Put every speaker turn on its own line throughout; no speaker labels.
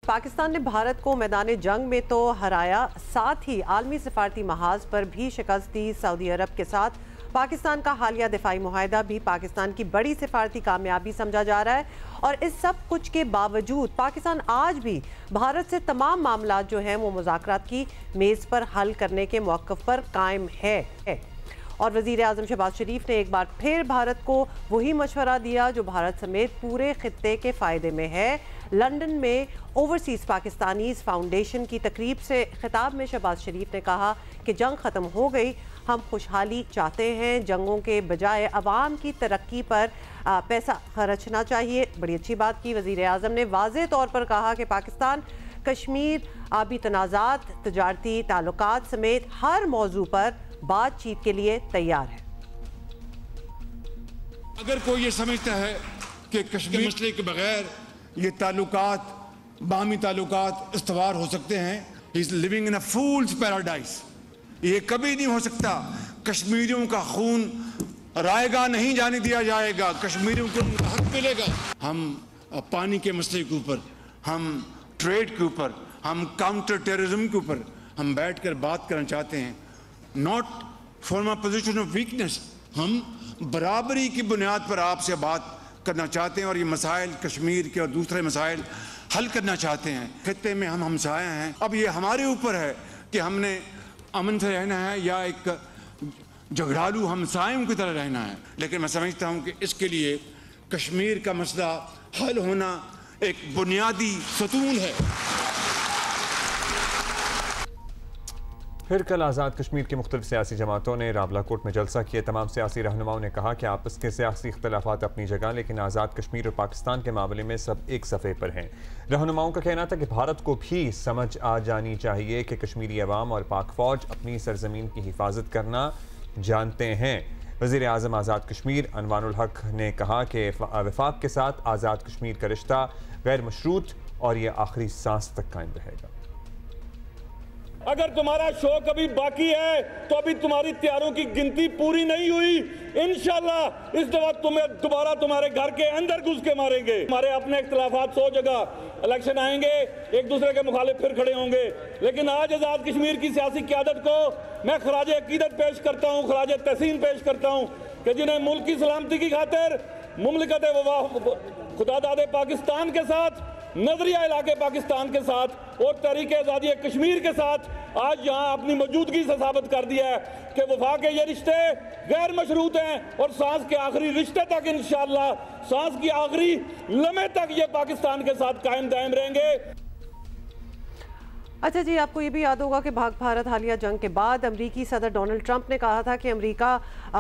پاکستان نے بھارت کو میدان جنگ میں تو ہرایا، ساتھ ہی عالمی سفارتی محاذ پر بھی شکست دی۔ سعودی عرب کے ساتھ پاکستان کا حالیہ دفاعی معاہدہ بھی پاکستان کی بڑی سفارتی کامیابی سمجھا جا رہا ہے، اور اس سب کچھ کے باوجود پاکستان آج بھی بھارت سے تمام معاملات جو ہیں وہ مذاکرات کی میز پر حل کرنے کے موقف پر قائم ہے۔ اور وزیر اعظم شہباز شریف نے ایک بار پھر بھارت کو وہی مشورہ دیا جو بھارت سمیت پورے خطے کے فائدے میں ہے۔ لندن میں اوورسیز پاکستانیز فاؤنڈیشن کی تقریب سے خطاب میں شہباز شریف نے کہا کہ جنگ ختم ہو گئی، ہم خوشحالی چاہتے ہیں، جنگوں کے بجائے عوام کی ترقی پر پیسہ خرچنا چاہیے۔ بڑی اچھی بات کی وزیر اعظم نے، واضح طور پر کہا کہ پاکستان کشمیر، آبی تنازعات، تجارتی تعلقات سمیت ہر موضوع پر بات چیت کے لیے تیار ہے۔
اگر کوئی یہ سمجھتا ہے کہ کشمیر مسئلے کے بغیر یہ تعلقات، باہمی تعلقات استوار ہو سکتے ہیں، he is living in a fool's paradise۔ یہ کبھی نہیں ہو سکتا۔ کشمیریوں کا خون رائے گاہ نہیں جانے دیا جائے گا، کشمیریوں کو حق ملے گا۔ ہم پانی کے مسئلے کے اوپر، ہم ٹریڈ کے اوپر، ہم کاؤنٹر ٹیررزم کے اوپر ہم بیٹھ کر بات کرنا چاہتے ہیں، not from a position of weakness۔ ہم برابری کی بنیاد پر آپ سے بات کرنا چاہتے ہیں اور یہ مسائل کشمیر کے اور دوسرے مسائل حل کرنا چاہتے ہیں۔ خطے میں ہم ہمسایہ ہیں، اب یہ ہمارے اوپر ہے کہ ہم نے امن سے رہنا ہے یا ایک جھگڑالو ہمسایوں کی طرح رہنا ہے۔ لیکن میں سمجھتا ہوں کہ اس کے لیے کشمیر کا مسئلہ حل ہونا ایک بنیادی ستون ہے۔
پھر کل آزاد کشمیر کی مختلف سیاسی جماعتوں نے راولاکوٹ میں جلسہ کیا۔ تمام سیاسی رہنماؤں نے کہا کہ آپس کے سیاسی اختلافات اپنی جگہ، لیکن آزاد کشمیر اور پاکستان کے معاملے میں سب ایک صفحے پر ہیں۔ رہنماؤں کا کہنا تھا کہ بھارت کو بھی سمجھ آ جانی چاہیے کہ کشمیری عوام اور پاک فوج اپنی سرزمین کی حفاظت کرنا جانتے ہیں۔ وزیر اعظم آزاد کشمیر انوار الحق نے کہا کہ وفاق کے ساتھ آزاد کشمیر کا رشتہ غیر مشروط اور یہ آخری سانس تک قائم رہے گا۔
اگر تمہارا شوق ابھی باقی ہے تو ابھی تمہاری تیاروں کی گنتی پوری نہیں ہوئی۔ انشاءاللہ اس دفعہ تمہیں دوبارہ تمہارے گھر کے اندر گھس کے ماریں گے۔ ہمارے اپنے اختلافات سو جگہ، الیکشن آئیں گے، ایک دوسرے کے مخالف پھر کھڑے ہوں گے، لیکن آج آزاد کشمیر کی سیاسی قیادت کو میں خراج عقیدت پیش کرتا ہوں، خراج تحسین پیش کرتا ہوں کہ جنہیں ملک کی سلامتی کی خاطر مملکت خدا داد پاکستان کے ساتھ، نظریہ علاقے پاکستان کے ساتھ اور تحریک آزادی کشمیر کے ساتھ آج یہاں اپنی موجودگی سے ثابت کر دیا ہے کہ وفاق کے یہ رشتے غیر مشروط ہیں، اور سانس کے آخری رشتے تک انشاءاللہ، سانس کی آخری لمحے تک یہ پاکستان کے ساتھ قائم دائم رہیں گے۔
اچھا جی، آپ کو یہ بھی یاد ہوگا کہ بھاگ بھارت حالیہ جنگ کے بعد امریکی صدر ڈونلڈ ٹرمپ نے کہا تھا کہ امریکہ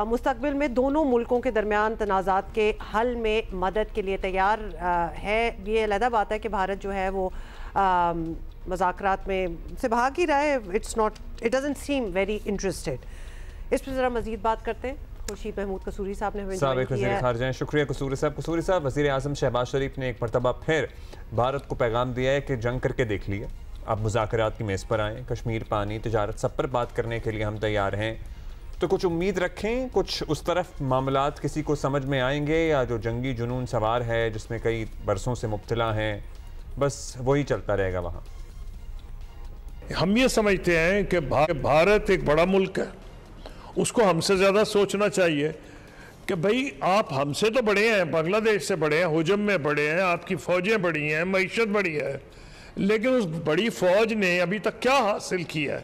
مستقبل میں دونوں ملکوں کے درمیان تنازعات کے حل میں مدد کے لیے تیار ہے۔ یہ علیحدہ بات ہے کہ بھارت جو ہے وہ مذاکرات میں سے بھاگ ہی رہا ہے، it doesn't seem very interested۔ اس پر ذرا مزید بات کرتے ہیں۔ خورشید محمود قصوری صاحب نے ہمیں
سابق وزیر خارجہ ہیں، شکریہ قصوری صاحب۔ قصوری صاحب، وزیر اعظم شہباز شریف نے ایک مرتبہ پھر بھارت کو پیغام دیا ہے کہ جنگ کر کے دیکھ لیے، اب مذاکرات کی میز پر آئیں، کشمیر، پانی، تجارت، سب پر بات کرنے کے لیے ہم تیار ہیں۔ تو کچھ امید رکھیں، کچھ اس طرف معاملات کسی کو سمجھ میں آئیں گے، یا جو جنگی جنون سوار ہے جس میں کئی برسوں سے مبتلا ہیں، بس وہی چلتا رہے گا وہاں؟
ہم یہ سمجھتے ہیں کہ بھارت ایک بڑا ملک ہے، اس کو ہم سے زیادہ سوچنا چاہیے کہ بھئی آپ ہم سے تو بڑے ہیں، بنگلہ دیش سے بڑے ہیں، حجم میں بڑے ہیں، آپ کی فوجیں بڑی ہیں، معیشت بڑی ہے، لیکن اس بڑی فوج نے ابھی تک کیا حاصل کیا ہے؟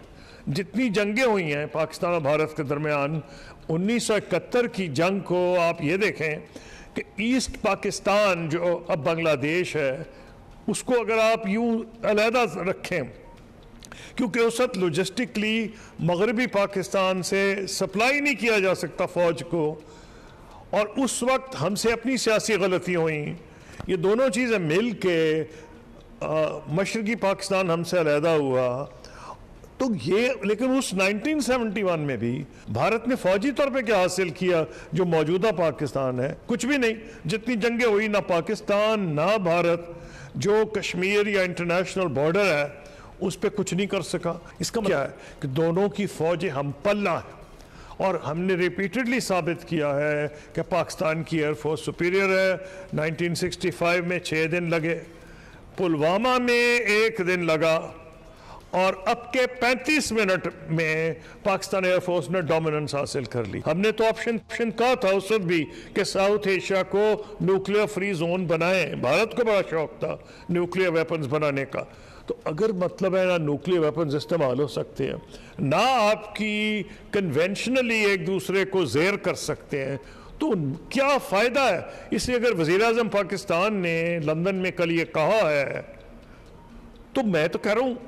جتنی جنگیں ہوئی ہیں پاکستان اور بھارت کے درمیان، 1971 کی جنگ کو آپ یہ دیکھیں کہ ایسٹ پاکستان جو اب بنگلہ دیش ہے، اس کو اگر آپ یوں علیحدہ رکھیں، کیونکہ اس وقت لوجسٹکلی مغربی پاکستان سے سپلائی نہیں کیا جا سکتا فوج کو، اور اس وقت ہم سے اپنی سیاسی غلطیاں ہوئیں، یہ دونوں چیزیں مل کے مشرقی پاکستان ہم سے علیحدہ ہوا۔ تو یہ لیکن اس 1971 میں بھی بھارت نے فوجی طور پہ کیا حاصل کیا جو موجودہ پاکستان ہے؟ کچھ بھی نہیں۔ جتنی جنگیں ہوئی، نہ پاکستان نہ بھارت جو کشمیر یا انٹرنیشنل بارڈر ہے اس پہ کچھ نہیں کر سکا۔ اس کا مطلب کیا ہے کہ دونوں کی فوجیں ہم پلہ ہیں، اور ہم نے ریپیٹڈلی ثابت کیا ہے کہ پاکستان کی ایئر فورس سپیریئر ہے۔ 1965 میں 6 دن لگے पुलवामा में एक दिन लगा और अब के 35 मिनट में पाकिस्तान एयरफोर्स ने डोमिनेंस हासिल कर ली। हमने तो ऑप्शन कहा था उस वक्त भी कि साउथ एशिया को न्यूक्लियर फ्री जोन बनाए। भारत को बड़ा शौक था न्यूक्लियर वेपन्स बनाने का। तो अगर मतलब है ना न्यूक्लियर वेपन्स इस्तेमाल हो सकते हैं, ना आपकी कन्वेंशनली एक दूसरे को ज़ेर कर सकते हैं, तो क्या फ़ायदा है? इसलिए अगर वज़ीर आज़म पाकिस्तान ने लंदन में कल ये कहा है, तो मैं तो कह रहा हूँ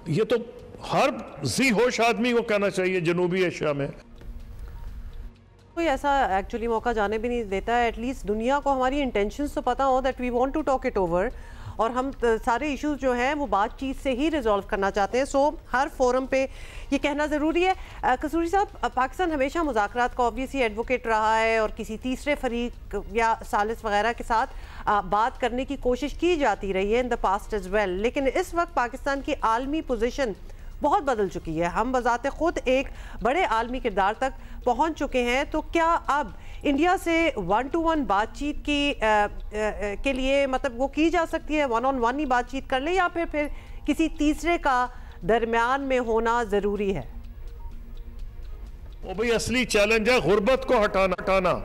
ये तो हर जी होश आदमी को कहना चाहिए जनूबी एशिया में।
कोई ऐसा एक्चुअली मौका जाने भी नहीं देता है। एटलीस्ट दुनिया को हमारी इंटेंशंस तो पता हो that we want to talk it over, और हम सारे इश्यूज जो हैं वो बातचीत से ही रिजॉल्व करना चाहते हैं। सो हर फोरम पे ये कहना ज़रूरी है। कसूरी साहब, पाकिस्तान हमेशा मुज़ाकरात का ऑब्वियसली एडवोकेट रहा है और किसी तीसरे फरीक या सालिस वगैरह के साथ बात करने की कोशिश की जाती रही है in the past as well, लेकिन इस वक्त पाकिस्तान की आलमी पोजीशन बहुत बदल चुकी है। हम बजाते खुद एक बड़े आलमी किरदार तक पहुंच चुके हैं। तो क्या अब इंडिया से 1-to-1 बातचीत के लिए मतलब वो की जा सकती है, 1-on-1 ही बातचीत कर ले, या फिर किसी तीसरे का दरमियान में होना ज़रूरी है?
वो भाई असली चैलेंज है गुर्बत को हटाना।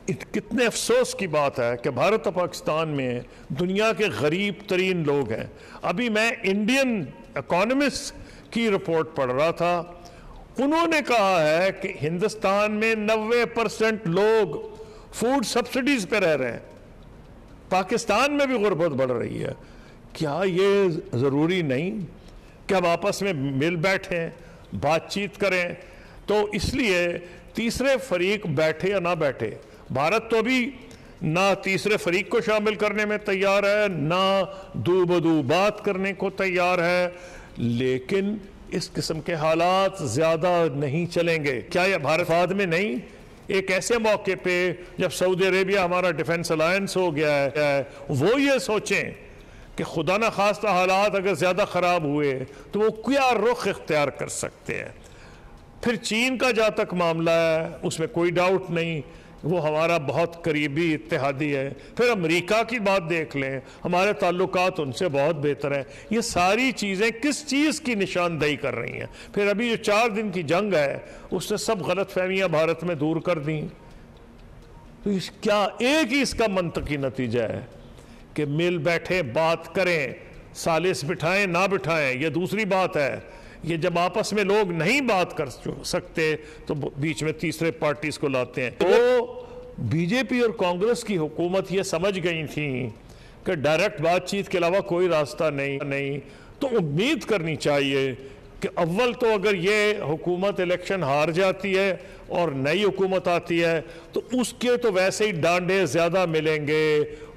कितने अफसोस की बात है कि भारत और पाकिस्तान में दुनिया के गरीब तरीन लोग हैं। अभी मैं इंडियन इकोनॉमिस्ट की रिपोर्ट पढ़ रहा था, उन्होंने कहा है कि हिंदुस्तान में 90% लोग फूड सब्सिडीज पे रह रहे हैं। पाकिस्तान में भी गुर्बत बढ़ रही है। क्या ये ज़रूरी नहीं कि हम आपस में मिल बैठें, बातचीत करें? तो इसलिए तीसरे फरीक बैठे या ना बैठे, भारत तो अभी ना तीसरे फरीक को शामिल करने में तैयार है, ना दू बदू बात करने को तैयार है, लेकिन इस किस्म के हालात ज़्यादा नहीं चलेंगे। क्या यह भारत बाद में नहीं, एक ऐसे मौके पे जब सऊदी अरेबिया हमारा डिफेंस अलायंस हो गया है, वो ये सोचें कि खुदा न खास्ता हालात अगर ज़्यादा ख़राब हुए तो वो क्या रुख इख्तियार कर सकते हैं। फिर चीन का जहाँ तक मामला है उसमें कोई डाउट नहीं, वो हमारा बहुत करीबी इत्तेहादी है। फिर अमेरिका की बात देख लें, हमारे ताल्लुकात उनसे बहुत बेहतर हैं। ये सारी चीज़ें किस चीज़ की निशानदेही कर रही हैं? फिर अभी जो 4 दिन की जंग है उसने सब गलत फहमियाँ भारत में दूर कर दी। तो क्या एक ही इसका मंतकी नतीजा है कि मिल बैठे बात करें, सालिस बिठाएं ना बिठाएं ये दूसरी बात है। ये जब आपस में लोग नहीं बात कर सकते तो बीच में तीसरे पार्टीज को लाते हैं। तो बीजेपी और कांग्रेस की हुकूमत ये समझ गई थी कि डायरेक्ट बातचीत के अलावा कोई रास्ता नहीं, तो उम्मीद करनी चाहिए कि अव्वल तो अगर ये हुकूमत इलेक्शन हार जाती है और नई हुकूमत आती है तो उसके तो वैसे ही डांडे ज़्यादा मिलेंगे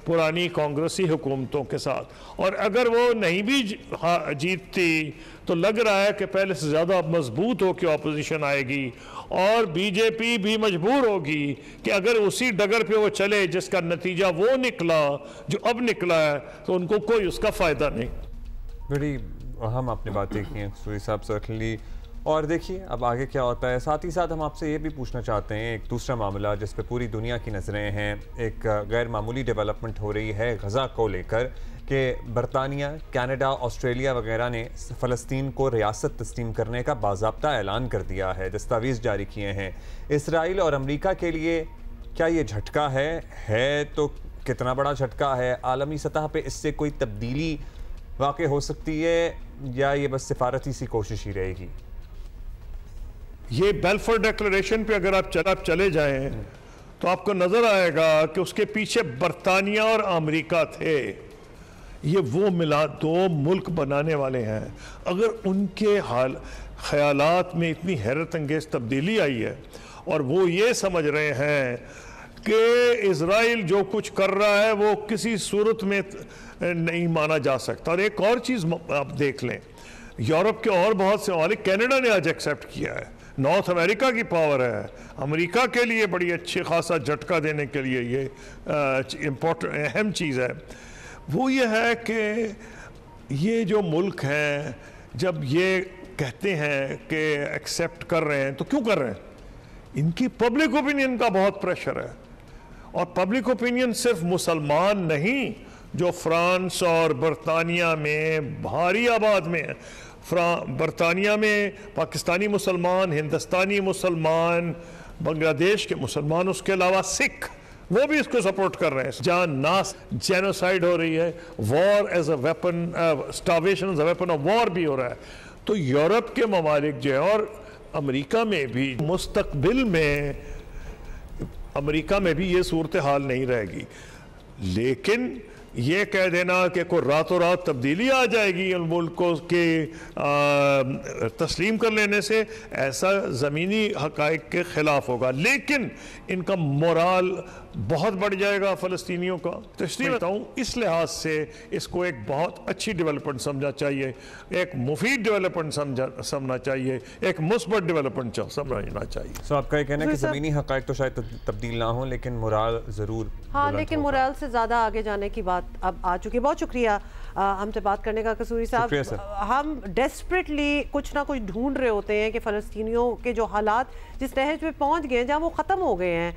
पुरानी कांग्रेसी हुकूमतों के साथ। और अगर वो नहीं भी जीतती तो लग रहा है कि पहले से ज़्यादा मजबूत होकर ऑपोजिशन आएगी और बीजेपी भी मजबूर होगी कि अगर उसी डगर पे वो चले जिसका नतीजा वो निकला जो अब निकला है तो उनको कोई उसका फ़ायदा नहीं।
बड़ी अहम आपने बातें की हैं कसूरी साहब, सर्टनली। और देखिए अब आगे क्या होता है। साथ ही साथ हम आपसे ये भी पूछना चाहते हैं एक दूसरा मामला जिस पे पूरी दुनिया की नज़रें हैं। एक गैर मामूली डेवलपमेंट हो रही है गज़ा को लेकर कि बरतानिया, कनाडा, ऑस्ट्रेलिया वगैरह ने फ़लस्तीन को रियासत तस्लीम करने का बाज़ाब्ता ऐलान कर दिया है, दस्तावेज़ जारी किए हैं। इसराइल और अमरीका के लिए क्या ये झटका है तो कितना बड़ा झटका है? आलमी सतह पे इससे कोई तब्दीली वाक़ई हो सकती है या ये बस सिफारती सी कोशिश ही रहेगी?
ये बेल्फोर डिक्लेरेशन पे अगर आप चले जाएं तो आपको नजर आएगा कि उसके पीछे बरतानिया और अमेरिका थे। ये वो मिला 2 मुल्क बनाने वाले हैं। अगर उनके ख्यालात में इतनी हैरत अंगेज तब्दीली आई है और वो ये समझ रहे हैं कि इजराइल जो कुछ कर रहा है वो किसी सूरत में नहीं माना जा सकता। और एक और चीज़ आप देख लें, यूरोप के और बहुत से ममालिक, कनाडा ने आज एक्सेप्ट किया है, नॉर्थ अमेरिका की पावर है, अमेरिका के लिए बड़ी अच्छी खासा झटका देने के लिए ये इम्पोर्टेंट अहम चीज़ है। वो ये है कि ये जो मुल्क हैं जब ये कहते हैं कि एक्सेप्ट कर रहे हैं तो क्यों कर रहे हैं? इनकी पब्लिक ओपिनियन का बहुत प्रेशर है। और पब्लिक ओपिनियन सिर्फ मुसलमान नहीं, जो फ्रांस और बरतानिया में भारी आबाद में है। बरतानिया में पाकिस्तानी मुसलमान, हिंदुस्तानी मुसलमान, बांग्लादेश के मुसलमान, उसके अलावा सिख, वो भी इसको सपोर्ट कर रहे हैं। जहाँ नास जेनोसाइड हो रही है, war as a weapon, starvation as a weapon of war भी हो रहा है। तो यूरोप के ममालिक जो है और अमेरिका में भी मुस्तकबिल में अमेरिका में भी ये सूरत हाल नहीं रहेगी। लेकिन ये कह देना कि कोई रातों रात तब्दीली आ जाएगी इन मुल्कों के तस्लीम कर लेने से, ऐसा ज़मीनी हक़ाइक़ के ख़िलाफ़ होगा। लेकिन इनका मोराल बहुत बढ़ जाएगा फ़लस्तीनियों का। तो इसलिए बताऊँ, इस लिहाज से इसको एक बहुत अच्छी डेवलपमेंट समझना चाहिए, एक मुफीद डेवलपमेंट समझना चाहिए, एक मुस्बत डेवलपमेंट समझना चाहिए।
सो आपका ये कहना है कि ज़मीनी हक़ाइक़ तो शायद तब्दील ना हो, लेकिन मोराल ज़रूर।
हाँ, लेकिन मोराल से ज़्यादा आगे जाने की बात अब आ चुकी है। बहुत शुक्रिया हमसे बात करने का कसूरी साहब। हम डेस्परेटली कुछ ना कुछ ढूंढ रहे होते हैं कि फ़लस्तीनियों के जो हालात जिस नहज में पहुंच गए हैं, जहाँ वो ख़त्म हो गए हैं,